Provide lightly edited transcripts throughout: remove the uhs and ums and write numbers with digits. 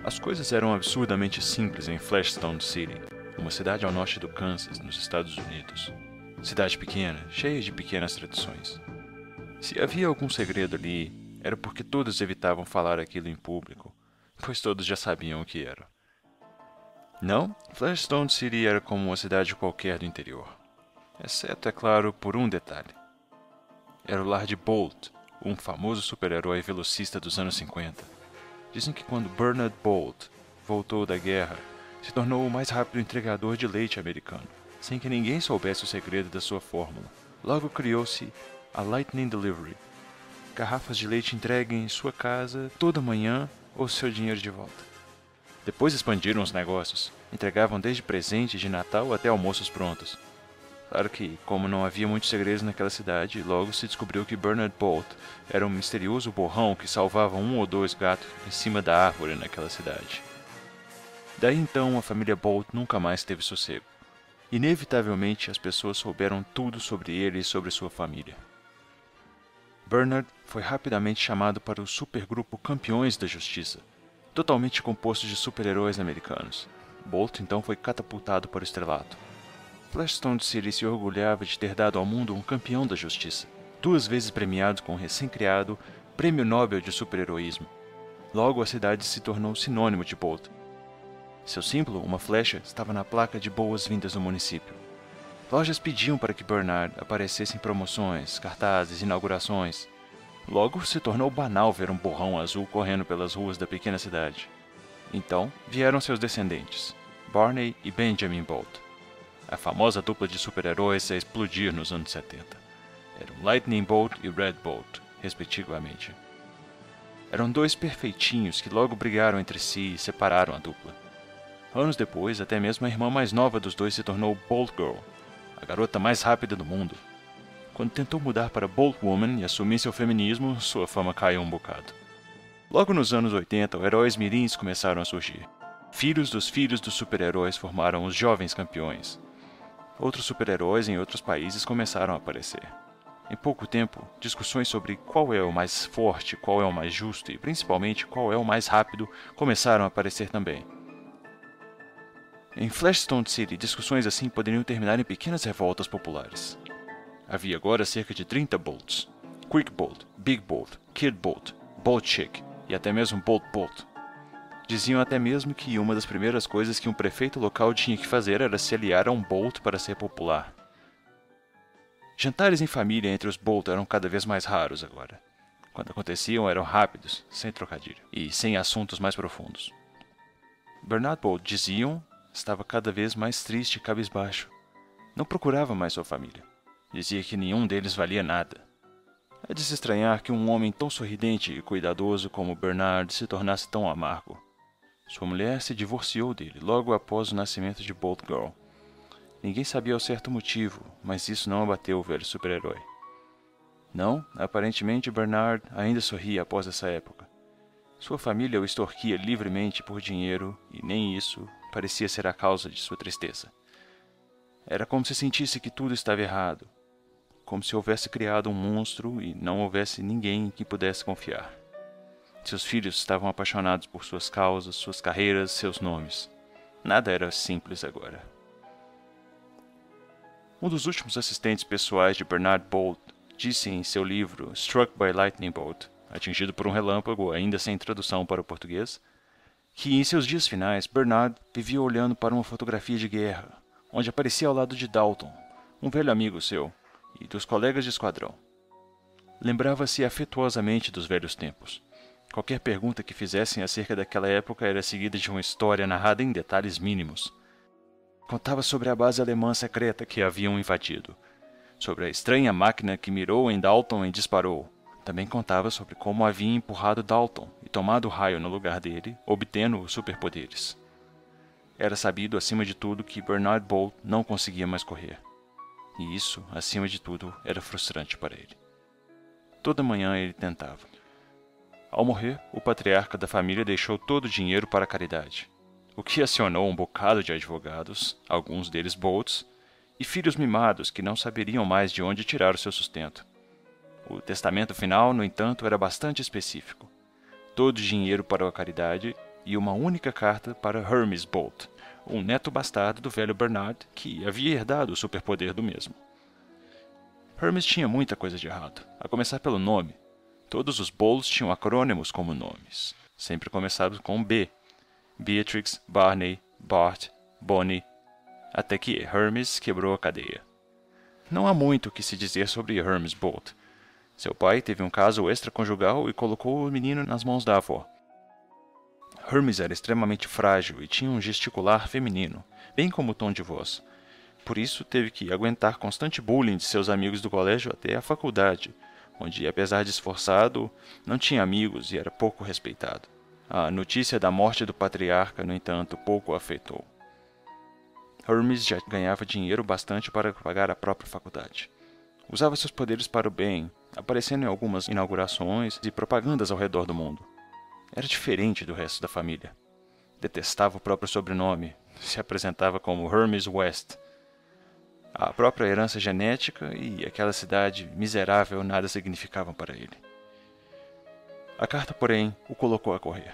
As coisas eram absurdamente simples em Flagstone City, uma cidade ao norte do Kansas, nos Estados Unidos. Cidade pequena, cheia de pequenas tradições. Se havia algum segredo ali, era porque todos evitavam falar aquilo em público, pois todos já sabiam o que era. Não, Flagstone City era como uma cidade qualquer do interior. Exceto, é claro, por um detalhe. Era o lar de Bolt, um famoso super-herói velocista dos anos 50. Dizem que quando Bernard Bolt voltou da guerra, se tornou o mais rápido entregador de leite americano, sem que ninguém soubesse o segredo da sua fórmula. Logo criou-se a Lightning Delivery. Garrafas de leite entreguem em sua casa toda manhã ou seu dinheiro de volta. Depois expandiram os negócios, entregavam desde presentes de Natal até almoços prontos. Claro que, como não havia muitos segredos naquela cidade, logo se descobriu que Bernard Bolt era um misterioso borrão que salvava um ou dois gatos em cima da árvore naquela cidade. Daí então a família Bolt nunca mais teve sossego. Inevitavelmente as pessoas souberam tudo sobre ele e sobre sua família. Bernard foi rapidamente chamado para o supergrupo Campeões da Justiça, totalmente composto de super-heróis americanos. Bolt então foi catapultado para o estrelato. Flagstone City se orgulhava de ter dado ao mundo um campeão da justiça, 2 vezes premiado com o recém-criado Prêmio Nobel de Super-Heroísmo. Logo a cidade se tornou sinônimo de Bolt. Seu símbolo, uma flecha, estava na placa de boas-vindas do município. Lojas pediam para que Bernard aparecesse em promoções, cartazes, inaugurações. Logo se tornou banal ver um borrão azul correndo pelas ruas da pequena cidade. Então vieram seus descendentes, Barney e Benjamin Bolt. A famosa dupla de super-heróis a explodir nos anos 70. Eram Lightning Bolt e Red Bolt, respectivamente. Eram 2 perfeitinhos que logo brigaram entre si e separaram a dupla. Anos depois, até mesmo a irmã mais nova dos dois se tornou Bolt Girl, a garota mais rápida do mundo. Quando tentou mudar para Bolt Woman e assumir seu feminismo, sua fama caiu um bocado. Logo nos anos 80, heróis mirins começaram a surgir. Filhos dos super-heróis formaram os Jovens Campeões. Outros super-heróis em outros países começaram a aparecer. Em pouco tempo, discussões sobre qual é o mais forte, qual é o mais justo e, principalmente, qual é o mais rápido começaram a aparecer também. Em Flagstone City, discussões assim poderiam terminar em pequenas revoltas populares. Havia agora cerca de 30 Bolts. Quick Bolt, Big Bolt, Kid Bolt, Bolt Chick e até mesmo Bolt Bolt. Diziam até mesmo que uma das primeiras coisas que um prefeito local tinha que fazer era se aliar a um Bolt para ser popular. Jantares em família entre os Bolt eram cada vez mais raros agora. Quando aconteciam, eram rápidos, sem trocadilho, e sem assuntos mais profundos. Bernard Bolt, diziam, estava cada vez mais triste e cabisbaixo. Não procurava mais sua família. Dizia que nenhum deles valia nada. É de se estranhar que um homem tão sorridente e cuidadoso como Bernard se tornasse tão amargo. Sua mulher se divorciou dele logo após o nascimento de Bolt Girl. Ninguém sabia ao certo motivo, mas isso não abateu o velho super-herói. Não, aparentemente Bernard ainda sorria após essa época. Sua família o extorquia livremente por dinheiro e nem isso parecia ser a causa de sua tristeza. Era como se sentisse que tudo estava errado, como se houvesse criado um monstro e não houvesse ninguém em quem pudesse confiar. Seus filhos estavam apaixonados por suas causas, suas carreiras, seus nomes. Nada era simples agora. Um dos últimos assistentes pessoais de Bernard Bolt disse em seu livro Struck by Lightning Bolt, atingido por um relâmpago ainda sem tradução para o português, que em seus dias finais Bernard vivia olhando para uma fotografia de guerra, onde aparecia ao lado de Dalton, um velho amigo seu, e dos colegas de esquadrão. Lembrava-se afetuosamente dos velhos tempos. Qualquer pergunta que fizessem acerca daquela época era seguida de uma história narrada em detalhes mínimos. Contava sobre a base alemã secreta que haviam invadido, sobre a estranha máquina que mirou em Dalton e disparou. Também contava sobre como havia empurrado Dalton e tomado o raio no lugar dele, obtendo os superpoderes. Era sabido, acima de tudo, que Bernard Bolt não conseguia mais correr. E isso, acima de tudo, era frustrante para ele. Toda manhã ele tentava. Ao morrer, o patriarca da família deixou todo o dinheiro para a caridade, o que acionou um bocado de advogados, alguns deles Bolts, e filhos mimados que não saberiam mais de onde tirar o seu sustento. O testamento final, no entanto, era bastante específico. Todo o dinheiro para a caridade e uma única carta para Hermes Bolt, um neto bastardo do velho Bernard, que havia herdado o superpoder do mesmo. Hermes tinha muita coisa de errado, a começar pelo nome. Todos os Bolts tinham acrônimos como nomes, sempre começados com B. Beatrix, Barney, Bart, Bonnie, até que Hermes quebrou a cadeia. Não há muito o que se dizer sobre Hermes Bolt. Seu pai teve um caso extraconjugal e colocou o menino nas mãos da avó. Hermes era extremamente frágil e tinha um gesticular feminino, bem como o tom de voz. Por isso, teve que aguentar constante bullying de seus amigos do colégio até a faculdade, onde, apesar de esforçado, não tinha amigos e era pouco respeitado. A notícia da morte do patriarca, no entanto, pouco o afetou. Hermes já ganhava dinheiro bastante para pagar a própria faculdade. Usava seus poderes para o bem, aparecendo em algumas inaugurações e propagandas ao redor do mundo. Era diferente do resto da família. Detestava o próprio sobrenome, se apresentava como Hermes West. A própria herança genética e aquela cidade miserável nada significavam para ele. A carta, porém, o colocou a correr.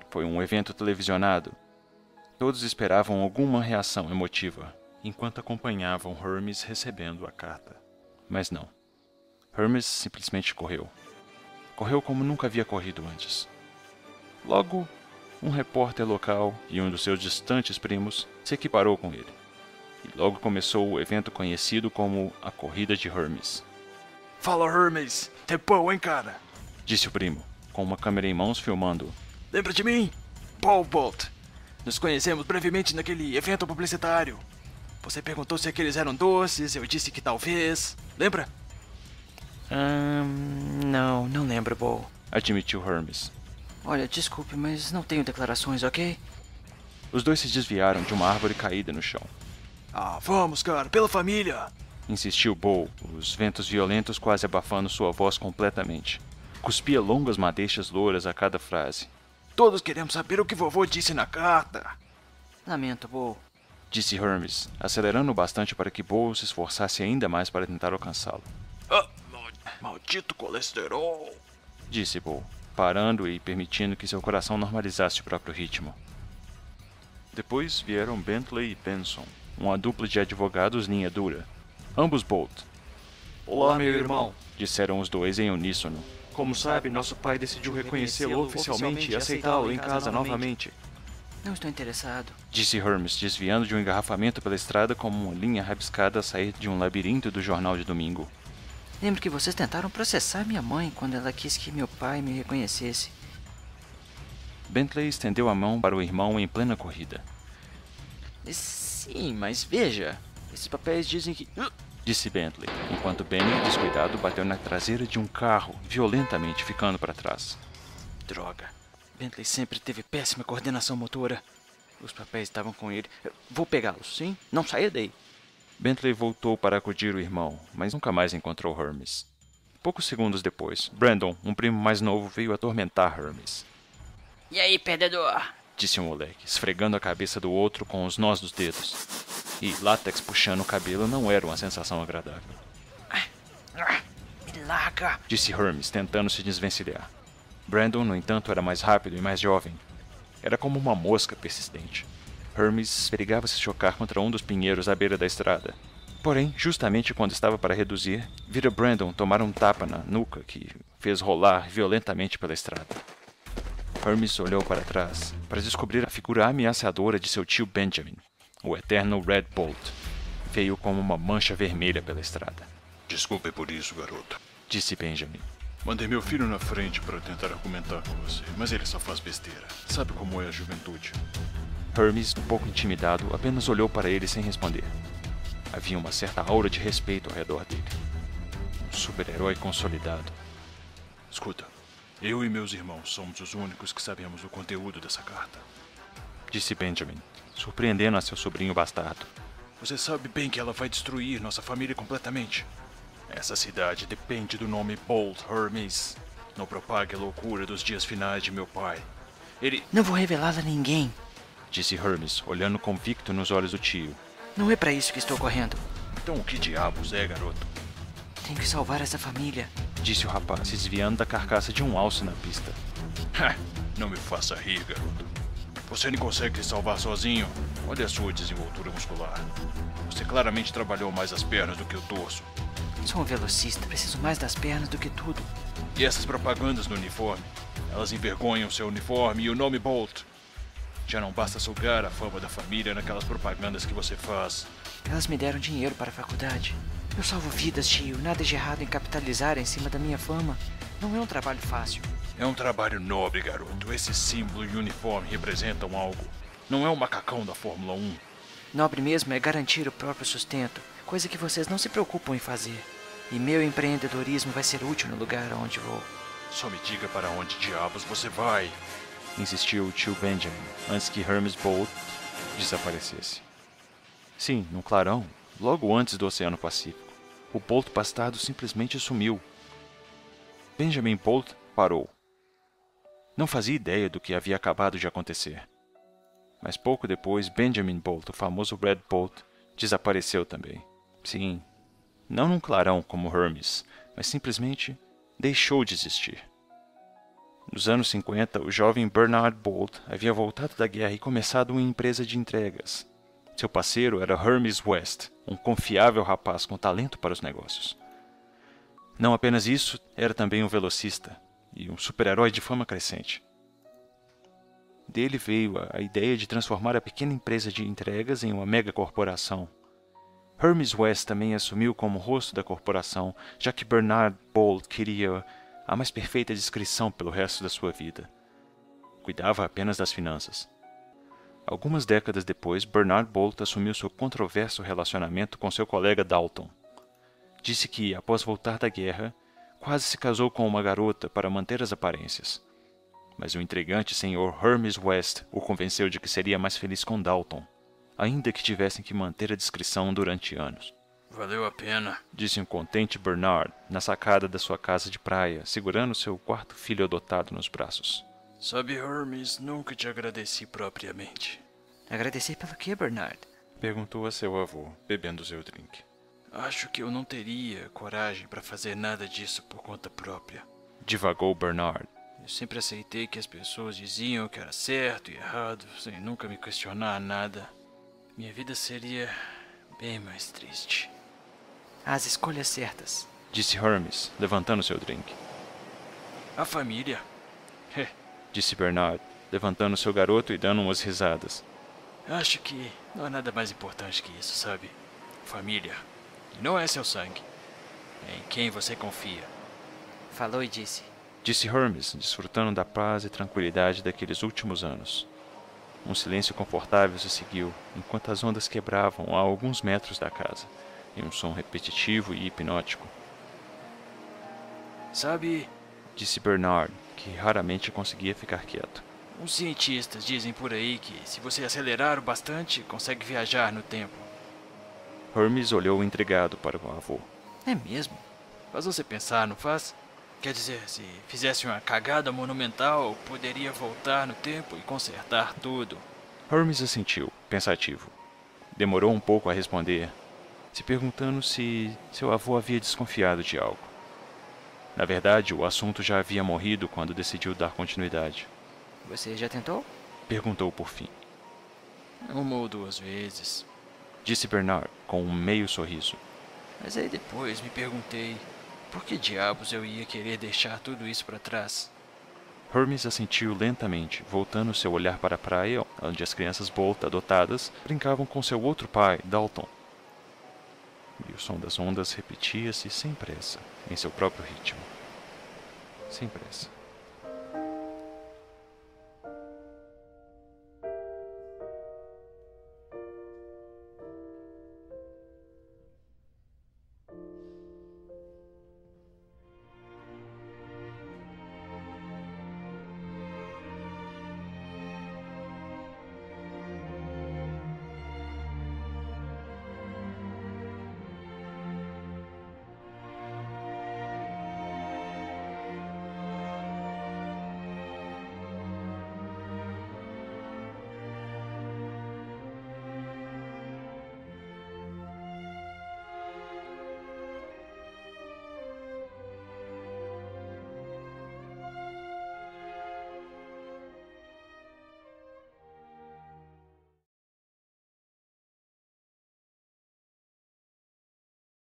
Foi um evento televisionado. Todos esperavam alguma reação emotiva, enquanto acompanhavam Hermes recebendo a carta. Mas não. Hermes simplesmente correu. Correu como nunca havia corrido antes. Logo, um repórter local e um dos seus distantes primos se equiparou com ele. E logo começou o evento conhecido como a Corrida de Hermes. Fala, Hermes! Tempão, hein, cara? Disse o primo, com uma câmera em mãos filmando. Lembra de mim? Paul Bolt. Nos conhecemos brevemente naquele evento publicitário. Você perguntou se aqueles eram doces, eu disse que talvez. Lembra? Não lembro, Bo. Admitiu Hermes. Olha, desculpe, mas não tenho declarações, ok? Os dois se desviaram de uma árvore caída no chão. Ah, vamos, cara, pela família! Insistiu Bo, os ventos violentos quase abafando sua voz completamente. Cuspia longas madeixas louras a cada frase. Todos queremos saber o que vovô disse na carta. Lamento, Bo. Disse Hermes, acelerando bastante para que Bo se esforçasse ainda mais para tentar alcançá-lo. Ah, maldito colesterol! Disse Bo, parando e permitindo que seu coração normalizasse o próprio ritmo. Depois vieram Bentley e Benson, uma dupla de advogados linha dura. Ambos Bolt. Olá, meu irmão. Disseram os dois em uníssono. Como sabe, nosso pai decidiu reconhecê-lo oficialmente e aceitá-lo em casa novamente. Não estou interessado. Disse Hermes, desviando de um engarrafamento pela estrada como uma linha rabiscada a sair de um labirinto do jornal de domingo. Lembro que vocês tentaram processar minha mãe quando ela quis que meu pai me reconhecesse. Bentley estendeu a mão para o irmão em plena corrida. Sim, mas veja, esses papéis dizem que... Disse Bentley, enquanto Benny, descuidado, bateu na traseira de um carro, violentamente ficando para trás. Droga, Bentley sempre teve péssima coordenação motora. Os papéis estavam com ele. Vou pegá-los, sim? Não saia daí. Bentley voltou para acudir o irmão, mas nunca mais encontrou Hermes. Poucos segundos depois, Brandon, um primo mais novo, veio atormentar Hermes. E aí, perdedor? Disse o moleque, esfregando a cabeça do outro com os nós dos dedos. E látex puxando o cabelo não era uma sensação agradável. Me larga! Disse Hermes, tentando se desvencilhar. Brandon, no entanto, era mais rápido e mais jovem. Era como uma mosca persistente. Hermes perigava se chocar contra um dos pinheiros à beira da estrada. Porém, justamente quando estava para reduzir, vira Brandon tomar um tapa na nuca que fez rolar violentamente pela estrada. Hermes olhou para trás para descobrir a figura ameaçadora de seu tio Benjamin, o eterno Red Bolt. Veio como uma mancha vermelha pela estrada. Desculpe por isso, garoto. Disse Benjamin. Mandei meu filho na frente para tentar argumentar com você, mas ele só faz besteira. Sabe como é a juventude? Hermes, um pouco intimidado, apenas olhou para ele sem responder. Havia uma certa aura de respeito ao redor dele. Um super-herói consolidado. Escuta, eu e meus irmãos somos os únicos que sabemos o conteúdo dessa carta. Disse Benjamin, surpreendendo a seu sobrinho bastardo. Você sabe bem que ela vai destruir nossa família completamente. Essa cidade depende do nome Bolt Hermes. Não propague a loucura dos dias finais de meu pai. Ele... Não vou revelá-la a ninguém. Disse Hermes, olhando convicto nos olhos do tio. Não é para isso que estou correndo. Então o que diabos é, garoto? Tenho que salvar essa família. Disse o rapaz, se desviando da carcaça de um alce na pista. Não me faça rir, garoto. Você nem consegue se salvar sozinho. Olha a sua desenvoltura muscular. Você claramente trabalhou mais as pernas do que o torso. Sou um velocista, preciso mais das pernas do que tudo. E essas propagandas no uniforme? Elas envergonham seu uniforme e o nome Bolt. Já não basta sugar a fama da família naquelas propagandas que você faz. Elas me deram dinheiro para a faculdade. Eu salvo vidas, tio. Nada de errado em capitalizar em cima da minha fama. Não é um trabalho fácil. É um trabalho nobre, garoto. Esse símbolo e uniforme representam algo. Não é o macacão da Fórmula 1. Nobre mesmo é garantir o próprio sustento, coisa que vocês não se preocupam em fazer. E meu empreendedorismo vai ser útil no lugar aonde vou. Só me diga para onde diabos você vai. Insistiu o tio Benjamin, antes que Hermes Bolt desaparecesse. Sim, no clarão, logo antes do Oceano Pacífico, o Bolt bastardo simplesmente sumiu. Benjamin Bolt parou. Não fazia ideia do que havia acabado de acontecer. Mas pouco depois, Benjamin Bolt, o famoso Red Bolt, desapareceu também. Sim, não num clarão como Hermes, mas simplesmente deixou de existir. Nos anos 50, o jovem Bernard Bolt havia voltado da guerra e começado uma empresa de entregas. Seu parceiro era Hermes West, um confiável rapaz com talento para os negócios. Não apenas isso, era também um velocista e um super-herói de fama crescente. Dele veio a ideia de transformar a pequena empresa de entregas em uma mega corporação. Hermes West também assumiu como rosto da corporação, já que Bernard Bolt queria a mais perfeita discrição pelo resto da sua vida. Cuidava apenas das finanças. Algumas décadas depois, Bernard Bolt assumiu seu controverso relacionamento com seu colega Dalton. Disse que, após voltar da guerra, quase se casou com uma garota para manter as aparências. Mas o intrigante senhor Hermes West o convenceu de que seria mais feliz com Dalton, ainda que tivessem que manter a discrição durante anos. Valeu a pena, disse um contente Bernard na sacada da sua casa de praia, segurando seu quarto filho adotado nos braços. Sabe, Hermes, nunca te agradeci propriamente. Agradecer pelo quê, Bernard? Perguntou a seu avô, bebendo seu drink. Acho que eu não teria coragem para fazer nada disso por conta própria. Divagou Bernard. Eu sempre aceitei que as pessoas diziam que era certo e errado, sem nunca me questionar nada. Minha vida seria bem mais triste. As escolhas certas, disse Hermes, levantando seu drink. A família. Disse Bernard, levantando seu garoto e dando umas risadas. Acho que não há nada mais importante que isso, sabe? Família. E não é seu sangue. É em quem você confia. Falou e disse. Disse Hermes, desfrutando da paz e tranquilidade daqueles últimos anos. Um silêncio confortável se seguiu, enquanto as ondas quebravam a alguns metros da casa, em um som repetitivo e hipnótico. Sabe, disse Bernard, que raramente conseguia ficar quieto. Uns cientistas dizem por aí que, se você acelerar o bastante, consegue viajar no tempo. Hermes olhou intrigado para o avô. É mesmo? Faz você pensar, não faz? Quer dizer, se fizesse uma cagada monumental, poderia voltar no tempo e consertar tudo. Hermes assentiu, pensativo. Demorou um pouco a responder, se perguntando se seu avô havia desconfiado de algo. Na verdade, o assunto já havia morrido quando decidiu dar continuidade. Você já tentou? Perguntou por fim. Uma ou duas vezes. Disse Bernard, com um meio sorriso. Mas aí depois me perguntei, por que diabos eu ia querer deixar tudo isso para trás? Hermes assentiu lentamente, voltando seu olhar para a praia, onde as crianças Bolt adotadas brincavam com seu outro pai, Dalton. E o som das ondas repetia-se sem pressa, em seu próprio ritmo. Sem pressa.